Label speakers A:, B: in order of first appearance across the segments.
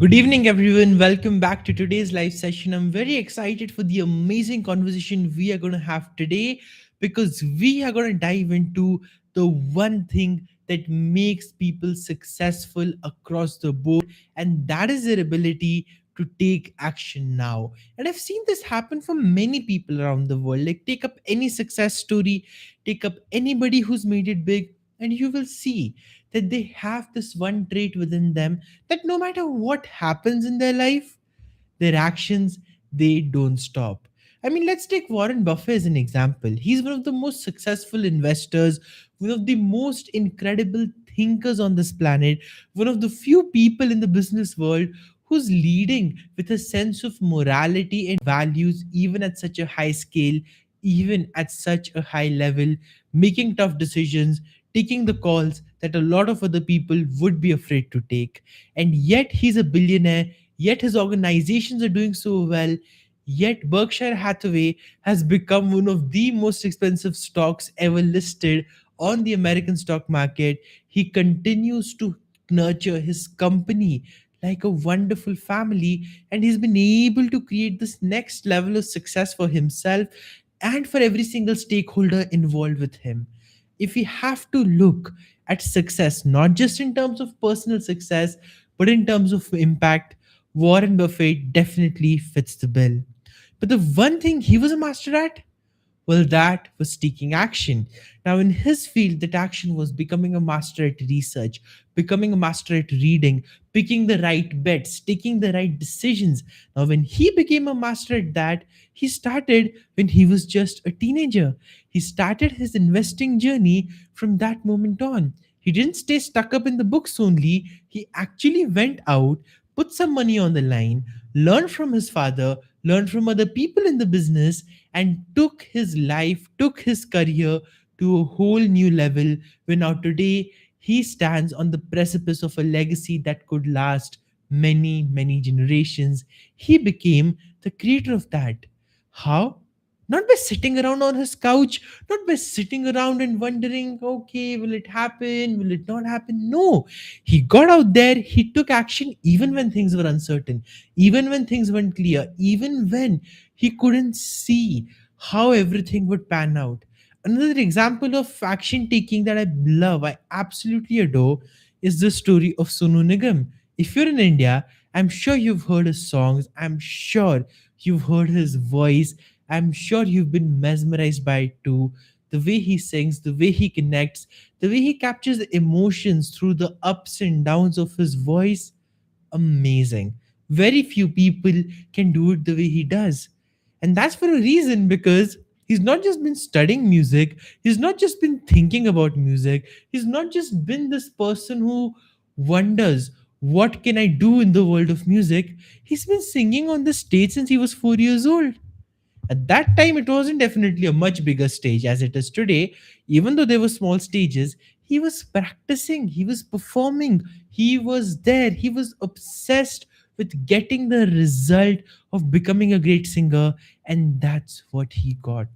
A: Good evening, everyone. Welcome back to today's live session. I'm very excited for the amazing conversation we are going to have today because we are going to dive into the one thing that makes people successful across the board, and that is their ability to take action now. And I've seen this happen for many people around the world. Like, take up any success story, take up anybody who's made it big, and you will see that they have this one trait within them that no matter what happens in their life, their actions, they don't stop. I mean, let's take Warren Buffett as an example. He's one of the most successful investors, one of the most incredible thinkers on this planet, one of the few people in the business world who's leading with a sense of morality and values, even at such a high scale, even at such a high level, making tough decisions, taking the calls that a lot of other people would be afraid to take. And yet, he's a billionaire. Yet his organizations are doing so well. Yet Berkshire Hathaway has become one of the most expensive stocks ever listed on the American stock market. He continues to nurture his company like a wonderful family, and he's been able to create this next level of success for himself and for every single stakeholder involved with him. If we have to look at success, not just in terms of personal success, but in terms of impact, Warren Buffett definitely fits the bill. But the one thing he was a master at, well, that was taking action. Now, in his field, that action was becoming a master at research, becoming a master at reading, picking the right bets, taking the right decisions. Now, when he became a master at that, he started when he was just a teenager. He started his investing journey from that moment on. He didn't stay stuck up in the books only, he actually went out, put some money on the line, learned from his father, learned from other people in the business, and took his life, took his career to a whole new level. Where now today he stands on the precipice of a legacy that could last many, many generations. He became the creator of that. How? Not by sitting around on his couch, not by sitting around and wondering, okay, will it happen? Will it not happen? No. He got out there, he took action even when things were uncertain, even when things weren't clear, even when he couldn't see how everything would pan out. Another example of action taking that I love, I absolutely adore, is the story of Sonu Nigam. If you're in India, I'm sure you've heard his songs, I'm sure you've heard his voice, I'm sure you've been mesmerized by it too. The way he sings, the way he connects, the way he captures the emotions through the ups and downs of his voice, amazing. Very few people can do it the way he does. And that's for a reason, because he's not just been studying music, he's not just been thinking about music, he's not just been this person who wonders, what can I do in the world of music? He's been singing on the stage since he was 4 years old. At that time, it wasn't definitely a much bigger stage as it is today. Even though there were small stages, he was practicing, he was performing, he was there, he was obsessed with getting the result of becoming a great singer, and that's what he got.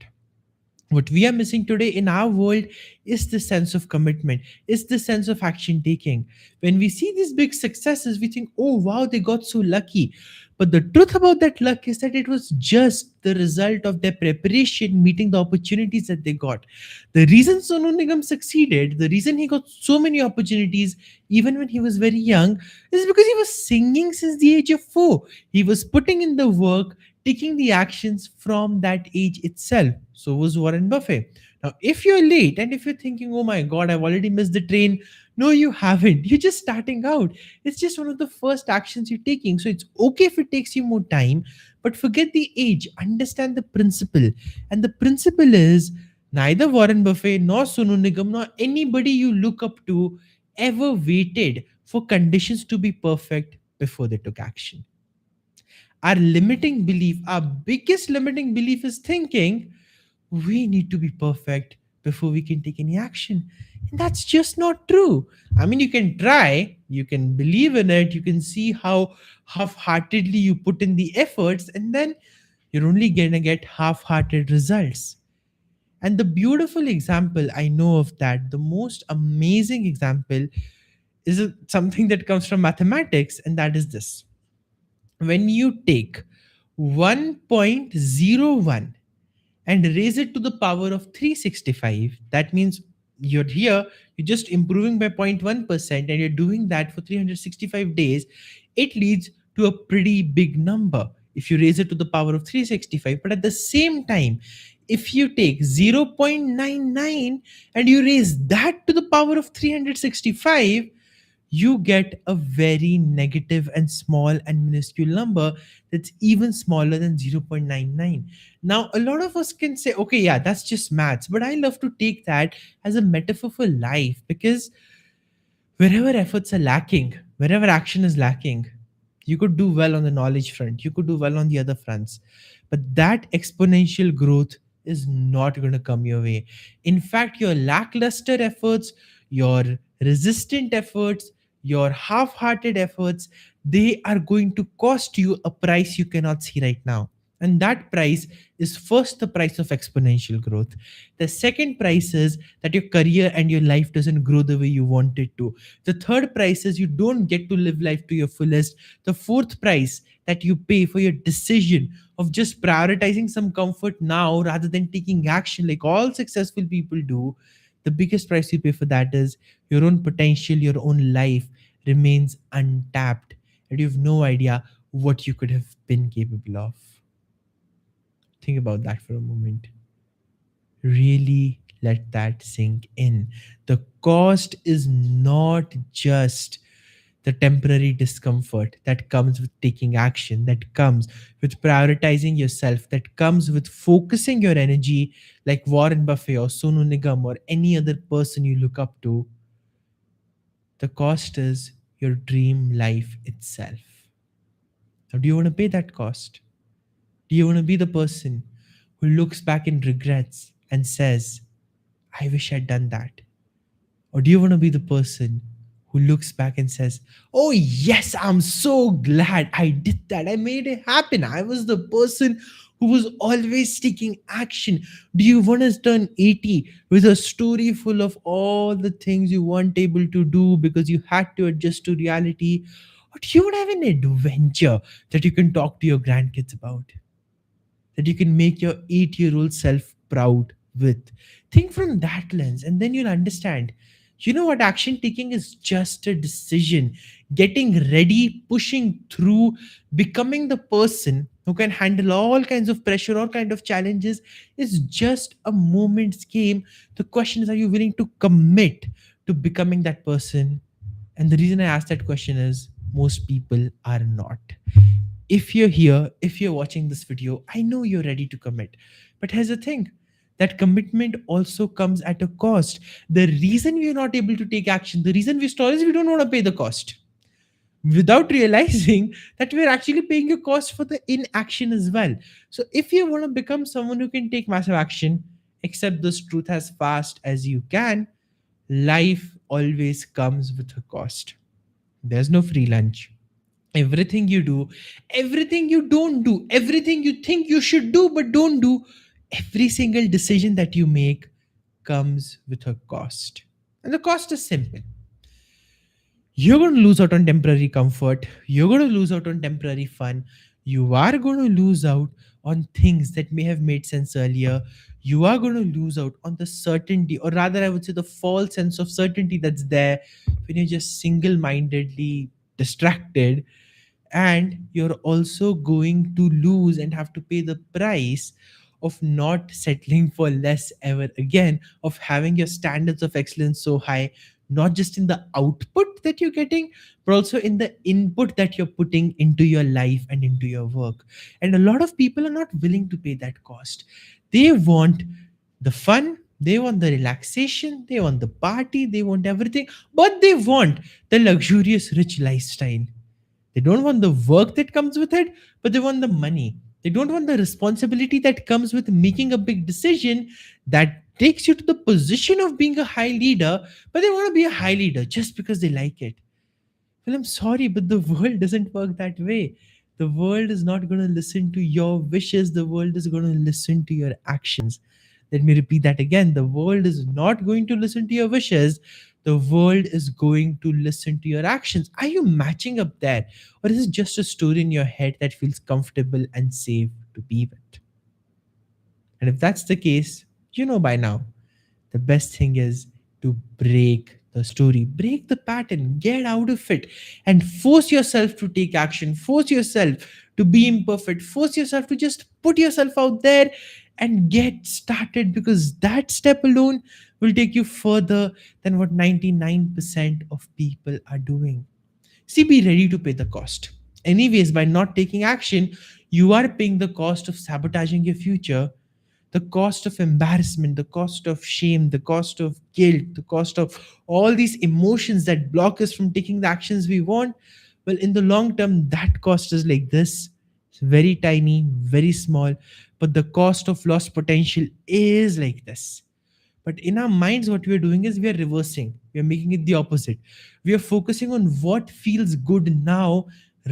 A: What we are missing today in our world is the sense of commitment, is the sense of action taking. When we see these big successes, we think, oh wow, they got so lucky. But the truth about that luck is that it was just the result of their preparation meeting the opportunities that they got. The reason Sonu Nigam succeeded, the reason he got so many opportunities even when he was very young, is because he was singing since the age of 4. He was putting in the work, taking the actions from that age itself. So was Warren Buffett. Now, if you're late and if you're thinking, oh my God, I've already missed the train, no, you haven't. You're just starting out. It's just one of the first actions you're taking. So it's okay if it takes you more time, but forget the age, understand the principle. And the principle is neither Warren Buffett nor Sonu Nigam nor anybody you look up to ever waited for conditions to be perfect before they took action. Our limiting belief, our biggest limiting belief is thinking we need to be perfect before we can take any action. And that's just not true. I mean, you can try, you can believe in it, you can see how half heartedly you put in the efforts, and then you're only gonna get half hearted results. And the beautiful example I know of that, the most amazing example, is something that comes from mathematics, and that is this. When you take 1.01 and raise it to the power of 365, that means you're here, you're just improving by 0.1%, and you're doing that for 365 days. It leads to a pretty big number if you raise it to the power of 365. But at the same time, if you take 0.99 and you raise that to the power of 365, you get a very negative and small and minuscule number that's even smaller than 0.99. Now, a lot of us can say, okay, yeah, that's just maths, but I love to take that as a metaphor for life, because wherever efforts are lacking, wherever action is lacking, you could do well on the knowledge front, you could do well on the other fronts, but that exponential growth is not going to come your way. In fact, your lackluster efforts, your resistant efforts, your half hearted efforts, they are going to cost you a price you cannot see right now. And that price is, first, the price of exponential growth. The second price is that your career and your life doesn't grow the way you want it to. The third price is you don't get to live life to your fullest. The fourth price that you pay for your decision of just prioritizing some comfort now rather than taking action like all successful people do, the biggest price you pay for that is your own potential, your own life remains untapped, and you have no idea what you could have been capable of. Think about that for a moment. Really let that sink in. The cost is not just the temporary discomfort that comes with taking action, that comes with prioritizing yourself, that comes with focusing your energy like Warren Buffett or Sonu Nigam or any other person you look up to. The cost is your dream life itself. Now, do you want to pay that cost? Do you want to be the person who looks back and regrets and says, I wish I'd done that? Or do you want to be the person who looks back and says, oh, yes, I'm so glad I did that. I made it happen. I was the person who was always taking action. Do you want to turn 80 with a story full of all the things you weren't able to do because you had to adjust to reality? Or do you want to have an adventure that you can talk to your grandkids about, that you can make your 8-year-old self proud with? Think from that lens, and then you'll understand. You know what? Action taking is just a decision. Getting ready, pushing through, becoming the person who can handle all kinds of pressure, all kind of challenges is just a moment's game. The question is, are you willing to commit to becoming that person? And the reason I ask that question is most people are not. If you're here, if you're watching this video, I know you're ready to commit. But here's the thing, that commitment also comes at a cost. The reason we're not able to take action, the reason we stall is we don't want to pay the cost, without realizing that we're actually paying a cost for the inaction as well. So if you want to become someone who can take massive action, accept this truth as fast as you can. Life always comes with a cost. There's no free lunch. Everything you do, everything you don't do, everything you think you should do but don't do, every single decision that you make comes with a cost. And the cost is simple. You're going to lose out on temporary comfort, you're going to lose out on temporary fun, you are going to lose out on things that may have made sense earlier, you are going to lose out on the certainty, or rather I would say the false sense of certainty that's there when you're just single-mindedly distracted. And you're also going to lose and have to pay the price of not settling for less ever again, of having your standards of excellence so high, not just in the output that you're getting, but also in the input that you're putting into your life and into your work. And a lot of people are not willing to pay that cost. They want the fun, they want the relaxation, they want the party, they want everything, but they want the luxurious rich lifestyle. They don't want the work that comes with it, but they want the money. They don't want the responsibility that comes with making a big decision that takes you to the position of being a high leader, but they want to be a high leader just because they like it. Well, I'm sorry, but the world doesn't work that way. The world is not going to listen to your wishes. The world is going to listen to your actions. Let me repeat that again. The world is not going to listen to your wishes. the world is going to listen to your actions. Are you matching up there? Or is it just a story in your head that feels comfortable and safe to be with? And if that's the case, you know by now, the best thing is to break the story, break the pattern, get out of it, and force yourself to take action, force yourself to be imperfect, force yourself to just put yourself out there and get started, because that step alone will take you further than what 99% of people are doing. See, be ready to pay the cost. Anyways, by not taking action, you are paying the cost of sabotaging your future, the cost of embarrassment, the cost of shame, the cost of guilt, the cost of all these emotions that block us from taking the actions we want. Well, in the long term, that cost is like this. It's very tiny, very small, but the cost of lost potential is like this. But in our minds, what we are doing is we are reversing. We are making it the opposite. We are focusing on what feels good now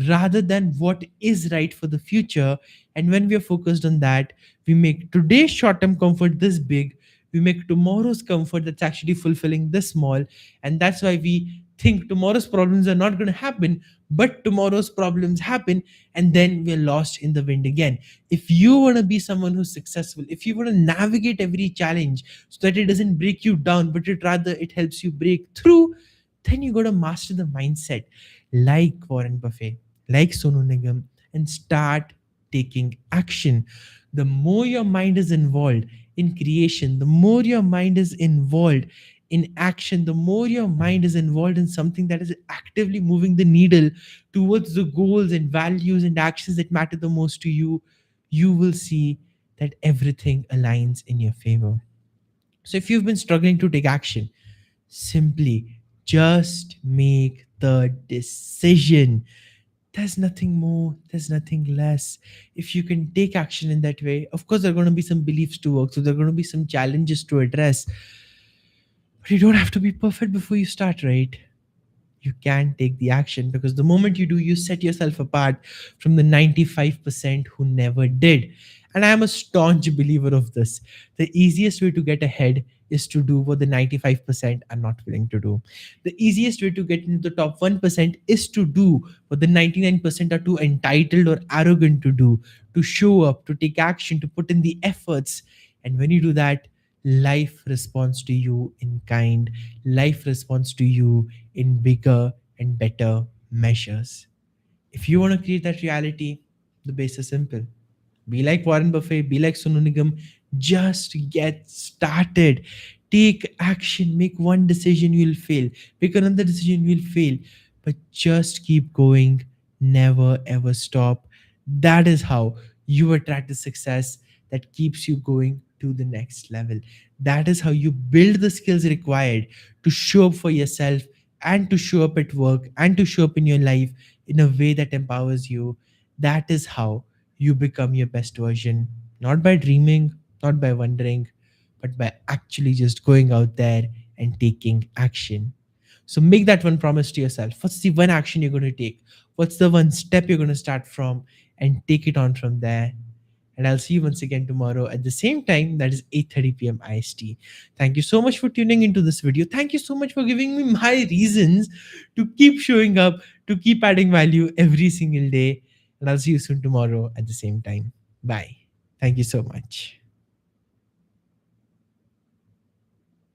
A: rather than what is right for the future. And when we are focused on that, we make today's short term comfort this big. We make tomorrow's comfort that's actually fulfilling this small. And that's why we think tomorrow's problems are not going to happen, but tomorrow's problems happen. And then we're lost in the wind again. If you want to be someone who's successful, if you want to navigate every challenge so that it doesn't break you down, but it rather it helps you break through, then you got to master the mindset like Warren Buffett, like Sonu Nigam, and start taking action. The more your mind is involved in creation, the more your mind is involved in action, the more your mind is involved in something that is actively moving the needle towards the goals and values and actions that matter the most to you, you will see that everything aligns in your favor. So if you've been struggling to take action, simply just make the decision. There's nothing more, there's nothing less. If you can take action in that way, of course, there are going to be some beliefs to work, so there are going to be some challenges to address, but you don't have to be perfect before you start, right? You can take the action, because the moment you do, you set yourself apart from the 95% who never did. And I am a staunch believer of this. The easiest way to get ahead is to do what the 95% are not willing to do. The easiest way to get into the top 1% is to do what the 99% are too entitled or arrogant to do, to show up, to take action, to put in the efforts. And when you do that, life responds to you in kind, life responds to you in bigger and better measures. If you want to create that reality, the base is simple. Be like Warren Buffett, be like Sonu Nigam. Just get started. Take action. Make one decision, you'll fail. Make another decision, you'll fail. But just keep going. Never ever stop. That is how you attract the success that keeps you going to the next level. That is how you build the skills required to show up for yourself, and to show up at work, and to show up in your life in a way that empowers you. That is how you become your best version, not by dreaming, not by wondering, but by actually just going out there and taking action. So make that one promise to yourself. What's the one action you're going to take? What's the one step you're going to start from, and take it on from there? And I'll see you once again tomorrow at the same time, that is 8:30 p.m. IST. Thank you so much for tuning into this video. Thank you so much for giving me my reasons to keep showing up, to keep adding value every single day. And I'll see you soon tomorrow at the same time. Bye. Thank you so much.